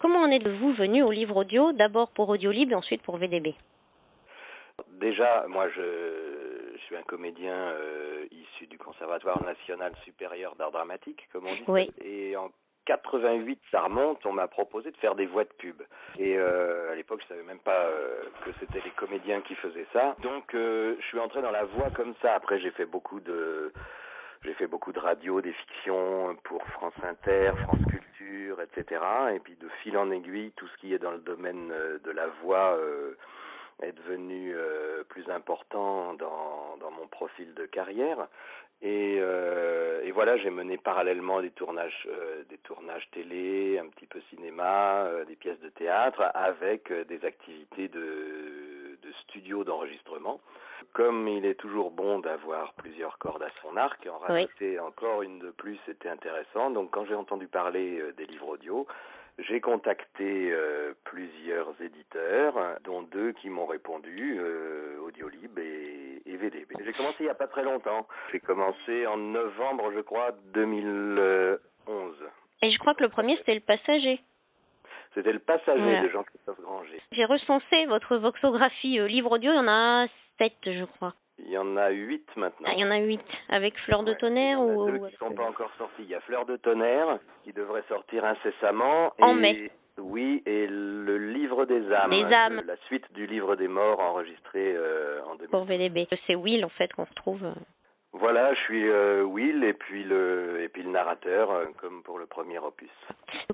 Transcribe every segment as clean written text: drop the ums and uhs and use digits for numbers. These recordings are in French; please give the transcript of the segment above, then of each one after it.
Comment en êtes-vous venu au livre audio, d'abord pour Audiolib et ensuite pour VDB? Déjà, moi, je suis un comédien issu du Conservatoire national supérieur d'art dramatique, comme on dit. Oui. Et en 88, ça remonte, on m'a proposé de faire des voix de pub. Et à l'époque, je savais même pas que c'était les comédiens qui faisaient ça. Donc, je suis entré dans la voix comme ça. Après, j'ai fait beaucoup de radio, des fictions pour France Inter, France Culture, etc. Et puis de fil en aiguille, tout ce qui est dans le domaine de la voix est devenu plus important dans mon profil de carrière. Et voilà, j'ai mené parallèlement des tournages télé, un petit peu cinéma, des pièces de théâtre, avec des activités de studio d'enregistrement. Comme il est toujours bon d'avoir plusieurs cordes à son arc, en rajouter encore une de plus, c'était intéressant. Donc quand j'ai entendu parler des livres audio, j'ai contacté plusieurs éditeurs, dont 2 qui m'ont répondu, Audiolib et VDB. J'ai commencé il n'y a pas très longtemps. J'ai commencé en novembre, je crois, 2011. Et je crois que le premier, c'était Le Passager. C'était Le Passager de Jean-Christophe Granger. J'ai recensé votre voxographie livre audio, il y en a 7, je crois. Il y en a 8 maintenant. Ah, il y en a 8, avec Fleur de Tonnerre ou... Il y en a 2 qui ne sont pas encore sortis. Il y a Fleur de Tonnerre, qui devrait sortir incessamment. En mai. Oui, et le Livre des âmes. Des âmes. La suite du Livre des morts enregistré en 2000. Pour VDB. C'est Will, en fait, qu'on retrouve. Voilà, je suis Will et puis le narrateur, comme pour le premier opus.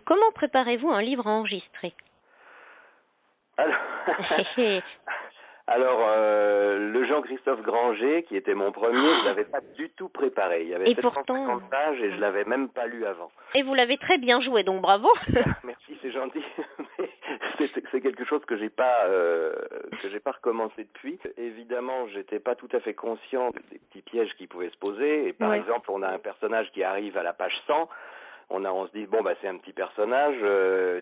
Comment préparez-vous un livre enregistré? Alors, le Jean-Christophe Granger, qui était mon premier, je l'avais pas du tout préparé. Il y avait 750 pages et je l'avais même pas lu avant. Et vous l'avez très bien joué, donc bravo. Merci, c'est gentil. C'est quelque chose que j'ai pas recommencé depuis. Évidemment, j'étais pas tout à fait conscient des petits pièges qui pouvaient se poser. Et par exemple, on a un personnage qui arrive à la page 100. On se dit, bon, bah, c'est un petit personnage,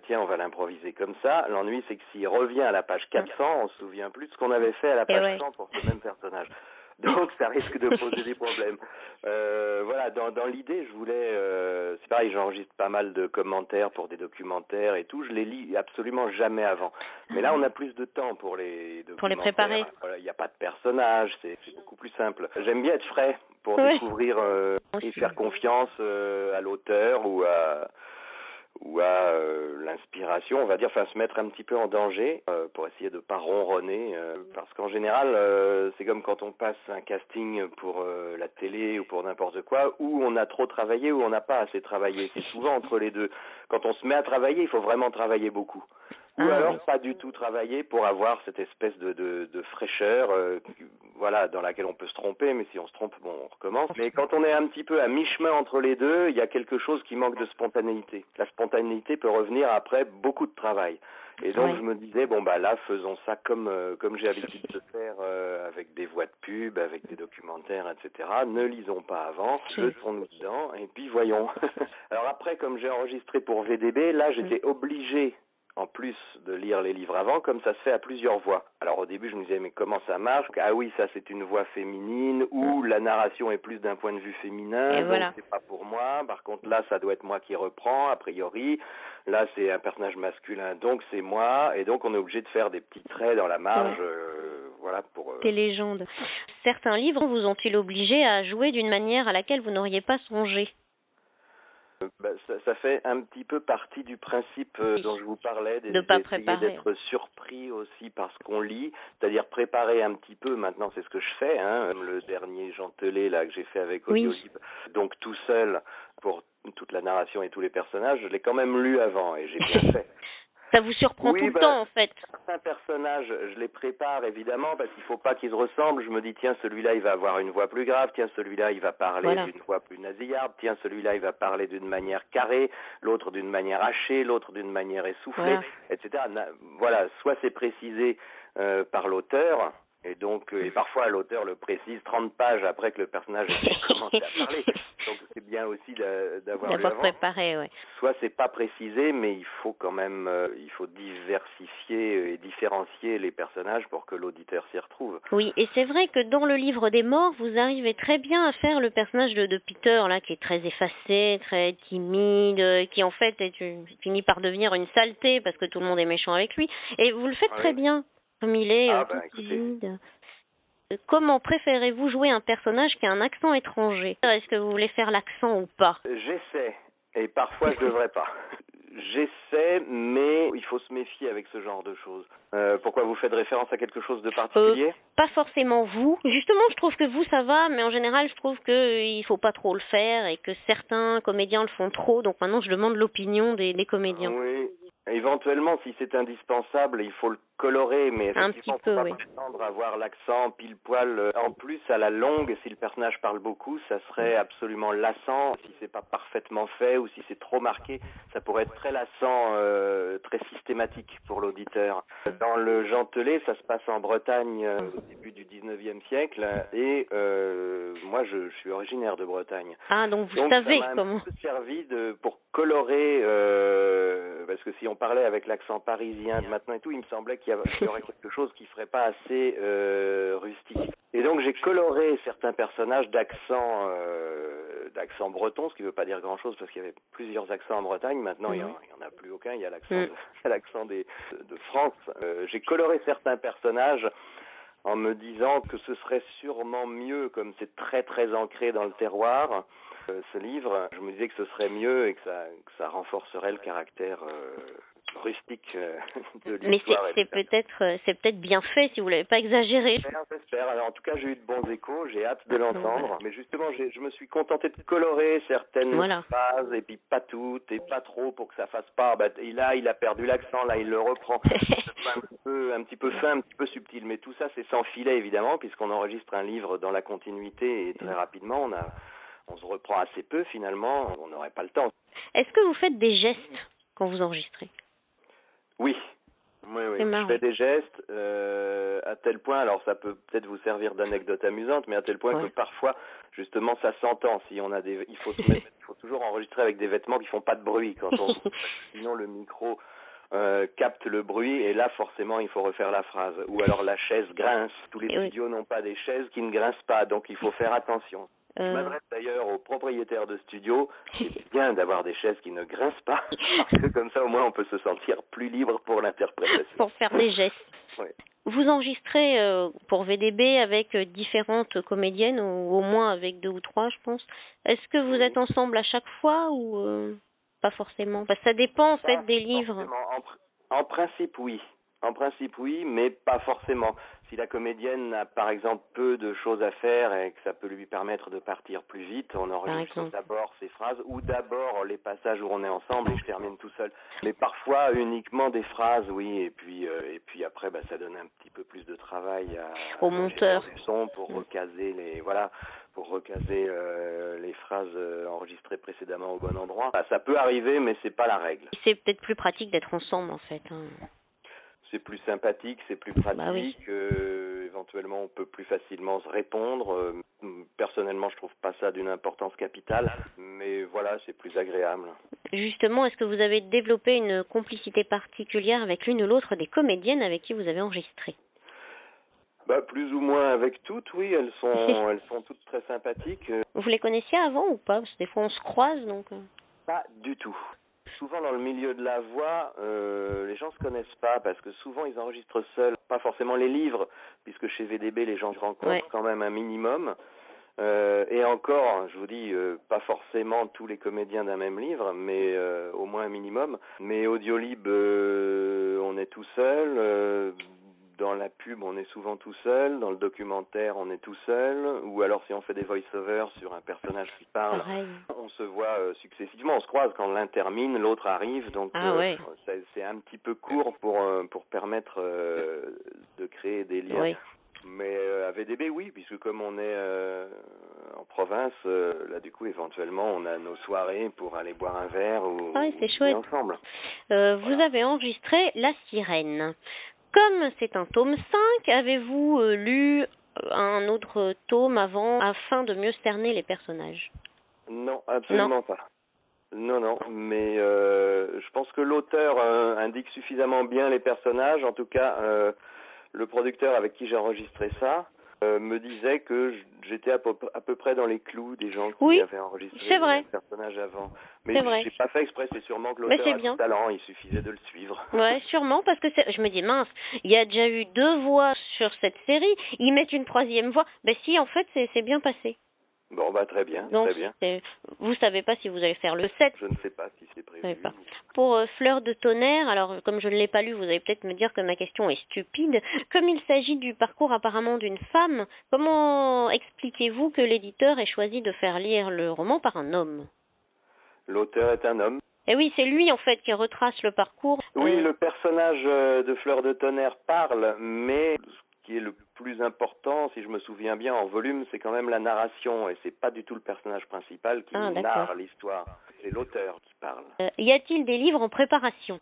tiens, on va l'improviser comme ça. L'ennui, c'est que s'il revient à la page 400, on se souvient plus de ce qu'on avait fait à la page 100 pour ce même personnage. Donc, ça risque de poser des problèmes. Voilà, dans l'idée, je voulais... c'est pareil, j'enregistre pas mal de commentaires pour des documentaires et tout. Je les lis absolument jamais avant. Mais là, on a plus de temps pour les documentaires. Pour les préparer. Voilà, il n'y a pas de personnage, c'est beaucoup plus simple. J'aime bien être frais pour découvrir et faire confiance à l'auteur ou à l'inspiration, on va dire, enfin se mettre un petit peu en danger pour essayer de pas ronronner, parce qu'en général c'est comme quand on passe un casting pour la télé ou pour n'importe quoi, où on a trop travaillé ou on n'a pas assez travaillé. C'est souvent entre les deux. Quand on se met à travailler, il faut vraiment travailler beaucoup. Ou alors pas du tout travailler pour avoir cette espèce de fraîcheur, voilà, dans laquelle on peut se tromper, mais si on se trompe, bon, on recommence. Mais quand on est un petit peu à mi-chemin entre les deux, il y a quelque chose qui manque de spontanéité. La spontanéité peut revenir après beaucoup de travail. Et donc je me disais, bon bah là, faisons ça comme j'ai l'habitude de faire, avec des voix de pub, avec des documentaires, etc. Ne lisons pas avant, jetons-nous dedans, et puis voyons. Alors après, comme j'ai enregistré pour VDB, là j'étais obligé, en plus de lire les livres avant, comme ça se fait à plusieurs voix. Alors au début, je me disais, mais comment ça marche? Ah oui, ça c'est une voix féminine, ou la narration est plus d'un point de vue féminin, donc c'est pas pour moi. Par contre, là, ça doit être moi qui reprends, a priori. Là, c'est un personnage masculin, donc c'est moi. Et donc, on est obligé de faire des petits traits dans la marge, voilà, pour... Des légendes. Certains livres vous ont-ils obligé à jouer d'une manière à laquelle vous n'auriez pas songé? Ça fait un petit peu partie du principe dont je vous parlais, d'essayer d'être surpris aussi par ce qu'on lit, c'est-à-dire préparer un petit peu. Maintenant, c'est ce que je fais, hein, le dernier Jean Telet là que j'ai fait avec Audiolib, donc tout seul pour toute la narration et tous les personnages, je l'ai quand même lu avant et j'ai bien fait. Ça vous surprend tout le temps, en fait. Certains personnages, je les prépare évidemment parce qu'il ne faut pas qu'ils se ressemblent. Je me dis, tiens, celui-là, il va avoir une voix plus grave. Tiens, celui-là, il va parler d'une voix plus nasillarde. Tiens, celui-là, il va parler d'une manière carrée, l'autre d'une manière hachée, l'autre d'une manière essoufflée, etc. Voilà, soit c'est précisé par l'auteur, Et donc, et parfois l'auteur le précise 30 pages après que le personnage ait commencé à parler. Donc c'est bien aussi d'avoir lu avant. Préparé, oui. Soit c'est pas précisé, mais il faut quand même, il faut diversifier et différencier les personnages pour que l'auditeur s'y retrouve. Oui, et c'est vrai que dans le livre des morts, vous arrivez très bien à faire le personnage de Peter, là, qui est très effacé, très timide, qui en fait finit par devenir une saleté parce que tout le monde est méchant avec lui. Et vous le faites très bien, comme il est tout timide. Comment préférez-vous jouer un personnage qui a un accent étranger? Est-ce que vous voulez faire l'accent ou pas? J'essaie, et parfois je devrais pas. J'essaie, mais il faut se méfier avec ce genre de choses. Pourquoi vous faites référence à quelque chose de particulier? Pas forcément vous. Justement, je trouve que vous, ça va, mais en général, je trouve qu'il faut pas trop le faire et que certains comédiens le font trop. Donc maintenant, je demande l'opinion des comédiens. Oui. Éventuellement, si c'est indispensable, il faut le colorer, mais effectivement, il ne faut pas prétendre avoir l'accent pile poil. En plus, à la longue, si le personnage parle beaucoup, ça serait absolument lassant. Si c'est pas parfaitement fait ou si c'est trop marqué, ça pourrait être très lassant, très systématique pour l'auditeur. Dans le Gentelet, ça se passe en Bretagne au début du 19e siècle, et moi, je suis originaire de Bretagne. Ah, donc vous savez ça m'a comment. un peu servi pour colorer, parce que si on parlait avec l'accent parisien de maintenant et tout, il me semblait qu'il y aurait quelque chose qui ferait pas assez rustique. Et donc j'ai coloré certains personnages d'accent breton, ce qui ne veut pas dire grand-chose parce qu'il y avait plusieurs accents en Bretagne. Maintenant, il y en a plus aucun. Il y a l'accent de France. J'ai coloré certains personnages en me disant que ce serait sûrement mieux, comme c'est très très ancré dans le terroir, ce livre, je me disais que ce serait mieux et que ça renforcerait le caractère rustique de l'histoire. Mais c'est peut-être bien fait si vous l'avez pas exagéré. J'espère. Alors, en tout cas, j'ai eu de bons échos, j'ai hâte de l'entendre. Voilà. Mais justement, je me suis contenté de colorer certaines phrases et puis pas toutes et pas trop pour que ça fasse pas. Il a perdu l'accent, là il le reprend. un petit peu fin, un petit peu subtil. Mais tout ça, c'est sans filet évidemment, puisqu'on enregistre un livre dans la continuité et très rapidement, on se reprend assez peu finalement. On n'aurait pas le temps. Est-ce que vous faites des gestes quand vous enregistrez? Oui. Je fais des gestes à tel point, alors ça peut peut-être vous servir d'anecdote amusante, mais à tel point que parfois, justement, ça s'entend. Si on a il faut toujours enregistrer avec des vêtements qui font pas de bruit quand on sinon le micro capte le bruit et là forcément il faut refaire la phrase. Ou alors la chaise grince. Tous les studios n'ont pas des chaises qui ne grincent pas, donc il faut faire attention. Je m'adresse d'ailleurs aux propriétaires de studios. C'est bien d'avoir des chaises qui ne grincent pas, parce que comme ça au moins on peut se sentir plus libre pour l'interprétation. Pour faire des gestes. Oui. Vous enregistrez pour VDB avec différentes comédiennes, ou au moins avec 2 ou 3, je pense. Est-ce que vous êtes ensemble à chaque fois ou pas forcément? Parce que ça dépend en fait des livres. En principe, oui. En principe, oui, mais pas forcément. Si la comédienne a, par exemple, peu de choses à faire et que ça peut lui permettre de partir plus vite, on enregistre d'abord ses phrases ou d'abord les passages où on est ensemble et je termine tout seul. Mais parfois, uniquement des phrases, oui, et puis après, ça donne un petit peu plus de travail au monteur du son pour recaser les phrases enregistrées précédemment au bon endroit. Ça peut arriver, mais c'est pas la règle. C'est peut-être plus pratique d'être ensemble, en fait. C'est plus sympathique, c'est plus pratique, éventuellement on peut plus facilement se répondre. Personnellement, je trouve pas ça d'une importance capitale, mais voilà, c'est plus agréable. Justement, est-ce que vous avez développé une complicité particulière avec l'une ou l'autre des comédiennes avec qui vous avez enregistré? Plus ou moins avec toutes, oui, elles sont toutes très sympathiques. Vous les connaissiez avant ou pas? Parce que des fois on se croise, donc... Pas du tout. Souvent dans le milieu de la voix, les gens se connaissent pas parce que souvent ils enregistrent seuls, pas forcément les livres, puisque chez VDB les gens se rencontrent quand même un minimum. Et encore, je vous dis, pas forcément tous les comédiens d'un même livre, mais au moins un minimum. Mais Audiolib, on est tout seul. Dans la pub, on est souvent tout seul. Dans le documentaire, on est tout seul. Ou alors, si on fait des voice-overs sur un personnage qui parle, on se voit successivement. On se croise quand l'un termine, l'autre arrive. Donc, c'est un petit peu court pour permettre de créer des liens. Oui. Mais à VDB, oui, puisque comme on est en province, là, du coup, éventuellement, on a nos soirées pour aller boire un verre ou c'est chouette. ensemble. Vous avez enregistré La Sirène. Comme c'est un tome 5, avez-vous lu un autre tome avant afin de mieux cerner les personnages? Non, absolument pas. Non, non, mais je pense que l'auteur indique suffisamment bien les personnages. En tout cas, le producteur avec qui j'ai enregistré ça me disait que j'étais à peu près dans les clous des gens qui avaient enregistré les personnages avant. Mais j'ai pas fait exprès, c'est sûrement que l'auteur a du talent, il suffisait de le suivre. Ouais, sûrement, parce que je me dis, mince, il y a déjà eu 2 voix sur cette série, ils mettent une 3e voix. Ben si, en fait, c'est bien passé. Bon, bah très bien, donc, très bien. Vous savez pas si vous allez faire le 7? Je ne sais pas si c'est prévu. Pour Fleur de tonnerre, alors comme je ne l'ai pas lu, vous allez peut-être me dire que ma question est stupide. Comme il s'agit du parcours apparemment d'une femme, comment expliquez-vous que l'éditeur ait choisi de faire lire le roman par un homme? L'auteur est un homme. Et oui, c'est lui en fait qui retrace le parcours. Oui, le personnage de Fleur de tonnerre parle, mais ce qui est le plus important, si je me souviens bien, en volume, c'est quand même la narration, et c'est pas du tout le personnage principal qui narre l'histoire, c'est l'auteur qui parle. Y a-t-il des livres en préparation?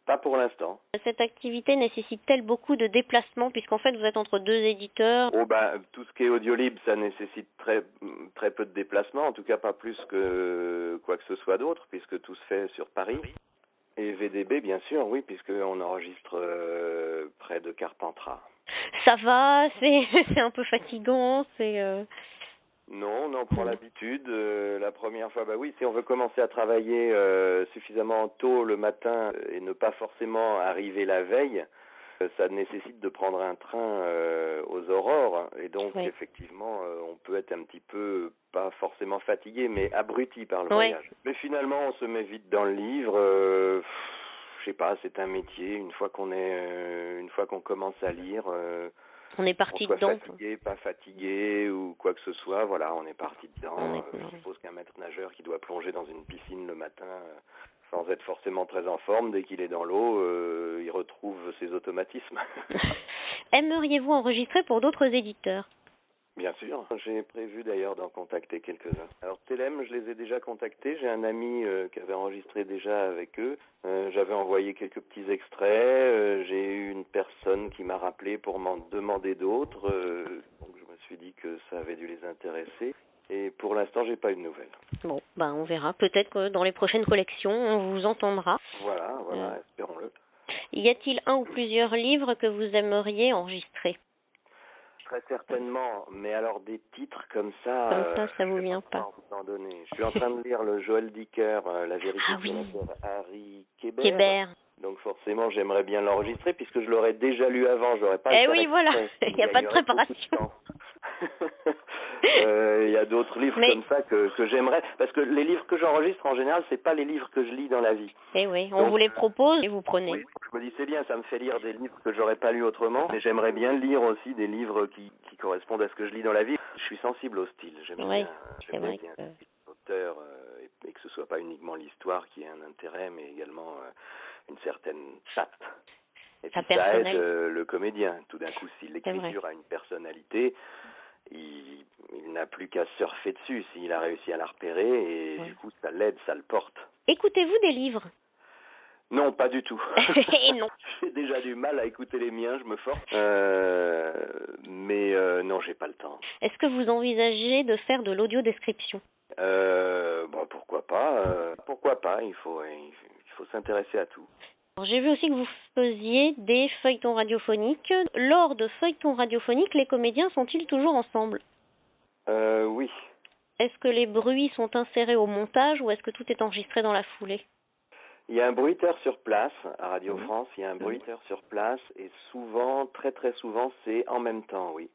Pas pour l'instant. Cette activité nécessite-t-elle beaucoup de déplacements, puisqu'en fait vous êtes entre 2 éditeurs? Oh ben, tout ce qui est audiolib, ça nécessite très peu de déplacements, en tout cas pas plus que quoi que ce soit d'autre, puisque tout se fait sur Paris. Et VDB, bien sûr, oui, puisqu'on enregistre près de Carpentras. Ça va, c'est un peu fatigant, Non, on en prend l'habitude. La première fois, bah oui, si on veut commencer à travailler suffisamment tôt le matin et ne pas forcément arriver la veille, ça nécessite de prendre un train aux aurores. Et donc, effectivement, on peut être un petit peu, pas forcément fatigué, mais abruti par le voyage. Mais finalement, on se met vite dans le livre. Je sais pas, c'est un métier. Une fois qu'on commence à lire... on est parti dedans. Fatigué, pas fatigué ou quoi que ce soit, voilà, on est parti dedans. Je suppose qu'un maître nageur qui doit plonger dans une piscine le matin sans être forcément très en forme, dès qu'il est dans l'eau, il retrouve ses automatismes. Aimeriez-vous enregistrer pour d'autres éditeurs? Bien sûr, j'ai prévu d'ailleurs d'en contacter quelques-uns. Alors Telem, je les ai déjà contactés, j'ai un ami qui avait enregistré déjà avec eux, j'avais envoyé quelques petits extraits, j'ai eu une personne qui m'a rappelé pour m'en demander d'autres, donc je me suis dit que ça avait dû les intéresser, et pour l'instant j'ai pas eu de nouvelles. Bon, ben on verra, peut-être que dans les prochaines collections on vous entendra. Voilà, espérons-le. Y a-t-il un ou plusieurs livres que vous aimeriez enregistrer? Très certainement, mais alors des titres comme ça, ça vous vient pas. Je suis en train de lire le Joël Dicker, La vérité sur Harry Kébert. Donc forcément, j'aimerais bien l'enregistrer puisque je l'aurais déjà lu avant, j'aurais pas. Oui, voilà, il n'y a pas de préparation. Il y a d'autres livres comme ça que j'aimerais, parce que les livres que j'enregistre en général, c'est pas les livres que je lis dans la vie. Eh oui, on vous les propose et vous prenez. Oui, je me dis c'est bien, ça me fait lire des livres que j'aurais pas lus autrement, mais j'aimerais bien lire aussi des livres qui correspondent à ce que je lis dans la vie. Je suis sensible au style, j'aime bien l'auteur et que ce soit pas uniquement l'histoire qui ait un intérêt, mais également une certaine chatte. Et puis ça aide le comédien. Tout d'un coup, si l'écriture a une personnalité, il n'a plus qu'à surfer dessus s'il a réussi à la repérer et du coup ça l'aide, ça le porte. Écoutez-vous des livres? Non, pas du tout. Non. J'ai déjà du mal à écouter les miens, je me force. Mais non, j'ai pas le temps. Est-ce que vous envisagez de faire de l'audio-description? Bon, pourquoi pas, il faut s'intéresser à tout. J'ai vu aussi que vous faisiez des feuilletons radiophoniques. Lors de feuilletons radiophoniques, les comédiens sont-ils toujours ensemble? Oui. Est-ce que les bruits sont insérés au montage ou est-ce que tout est enregistré dans la foulée? Il y a un bruiteur sur place, à Radio France, il y a un bruiteur sur place et souvent, très très souvent, c'est en même temps, oui.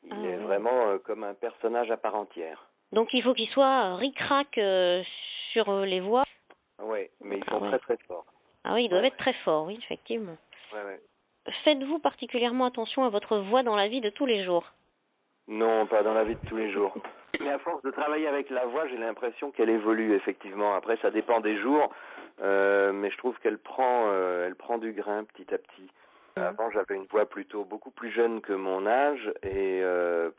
Il est vraiment comme un personnage à part entière. Donc il faut qu'il soit ric-rac sur les voix? Oui, mais ils sont très très forts. Ah oui, ils doivent être très forts, oui, effectivement. Ouais. Faites-vous particulièrement attention à votre voix dans la vie de tous les jours? Non, pas dans la vie de tous les jours. Mais à force de travailler avec la voix, j'ai l'impression qu'elle évolue, effectivement. Après, ça dépend des jours, mais je trouve qu'elle prend du grain petit à petit. Avant, j'avais une voix plutôt beaucoup plus jeune que mon âge et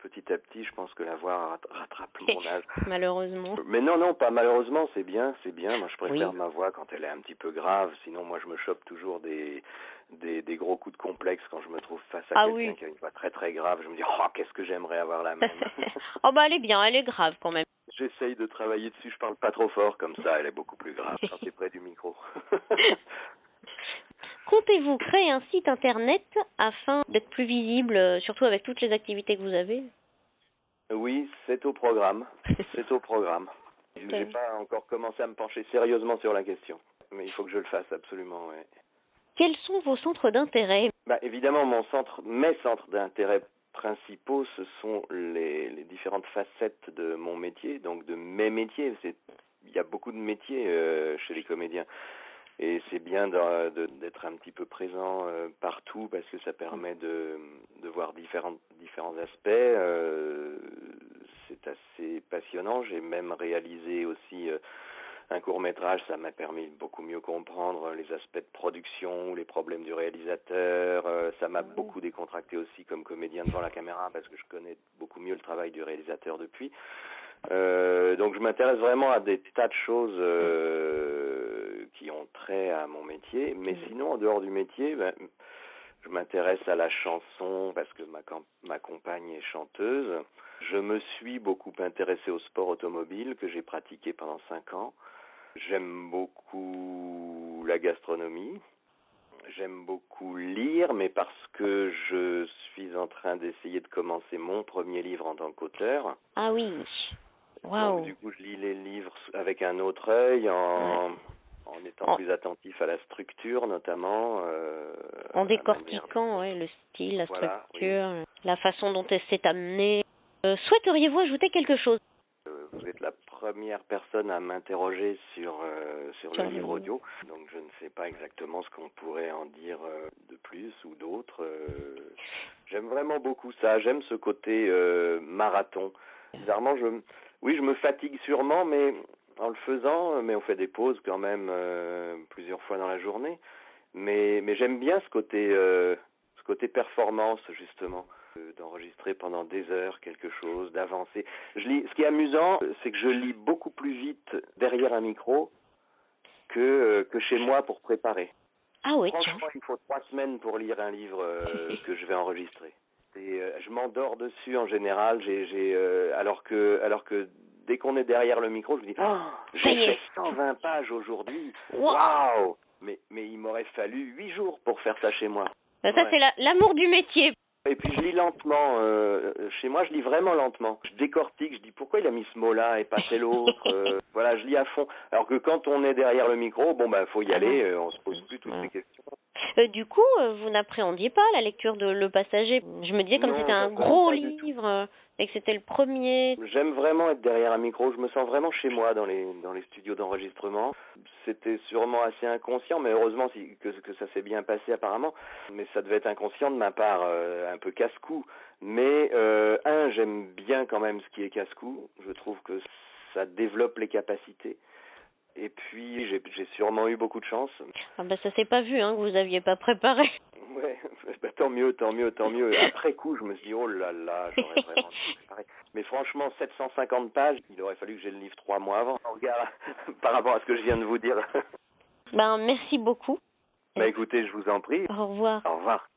petit à petit, je pense que la voix rattrape mon âge. Malheureusement. Mais non, pas malheureusement, c'est bien. Moi, je préfère Oui. ma voix quand elle est un petit peu grave. Sinon, moi, je me chope toujours des gros coups de complexe quand je me trouve face à quelqu'un qui a une voix très très grave. Je me dis, oh, qu'est-ce que j'aimerais avoir la même. Oh bah elle est bien, elle est grave quand même. J'essaye de travailler dessus. Je parle pas trop fort comme ça. Elle est beaucoup plus grave quand c'est près du micro. Comptez-vous créer un site internet afin d'être plus visible, surtout avec toutes les activités que vous avez? Oui, c'est au programme. C'est au programme. Je n'ai pas encore commencé à me pencher sérieusement sur la question. Mais il faut que je le fasse absolument, ouais. Quels sont vos centres d'intérêt? Évidemment, mes centres d'intérêt principaux, ce sont les différentes facettes de mon métier, donc de mes métiers. Il y a beaucoup de métiers chez les comédiens. Et c'est bien d'être un petit peu présent partout parce que ça permet de voir différents aspects. C'est assez passionnant. J'ai même réalisé aussi un court-métrage. Ça m'a permis de beaucoup mieux comprendre les aspects de production, les problèmes du réalisateur. Ça m'a beaucoup décontracté aussi comme comédien devant la caméra parce que je connais beaucoup mieux le travail du réalisateur depuis. Donc je m'intéresse vraiment à des tas de choses qui ont trait à mon métier, mais sinon en dehors du métier, je m'intéresse à la chanson parce que ma compagne est chanteuse. Je me suis beaucoup intéressé au sport automobile que j'ai pratiqué pendant 5 ans. J'aime beaucoup la gastronomie. J'aime beaucoup lire, mais parce que je suis en train d'essayer de commencer mon premier livre en tant qu'auteur. Ah oui. Donc, du coup, je lis les livres avec un autre œil, en étant plus attentif à la structure, notamment. En décortiquant le style, la structure, la façon dont elle s'est amenée. Souhaiteriez-vous ajouter quelque chose? Vous êtes la première personne à m'interroger sur le livre audio, donc je ne sais pas exactement ce qu'on pourrait en dire de plus ou d'autre. J'aime vraiment beaucoup ça, j'aime ce côté marathon. Bizarrement, je me fatigue sûrement, mais en le faisant, mais on fait des pauses quand même plusieurs fois dans la journée. Mais j'aime bien ce côté performance, justement, d'enregistrer pendant des heures quelque chose, d'avancer. Ce qui est amusant, c'est que je lis beaucoup plus vite derrière un micro que chez moi pour préparer. Ah oui, franchement, il me faut 3 semaines pour lire un livre que je vais enregistrer. Et je m'endors dessus en général. Alors que dès qu'on est derrière le micro, je me dis j'ai fait 120 pages aujourd'hui. Waouh! Mais il m'aurait fallu 8 jours pour faire ça chez moi. Ça c'est l'amour du métier. Et puis je lis lentement. Chez moi, je lis vraiment lentement. Je décortique, je dis pourquoi il a mis ce mot-là et pas tel autre. Voilà, je lis à fond. Alors que quand on est derrière le micro, faut y aller. On se pose plus toutes ces questions. Du coup, vous n'appréhendiez pas la lecture de Le Passager? Je me disais comme c'était un gros livre et que c'était le premier. J'aime vraiment être derrière un micro. Je me sens vraiment chez moi dans les studios d'enregistrement. C'était sûrement assez inconscient, mais heureusement que ça s'est bien passé apparemment. Mais ça devait être inconscient de ma part, un peu casse-cou. Mais j'aime bien quand même ce qui est casse-cou. Je trouve que ça développe les capacités. Et puis, j'ai sûrement eu beaucoup de chance. Ça s'est pas vu, que vous aviez pas préparé. Ouais, tant mieux. Après coup, je me suis dit, oh là là, j'aurais vraiment dû préparer. Mais franchement, 750 pages, il aurait fallu que j'ai le livre 3 mois avant. Regarde, par rapport à ce que je viens de vous dire. Merci beaucoup. Écoutez, je vous en prie. Au revoir. Au revoir.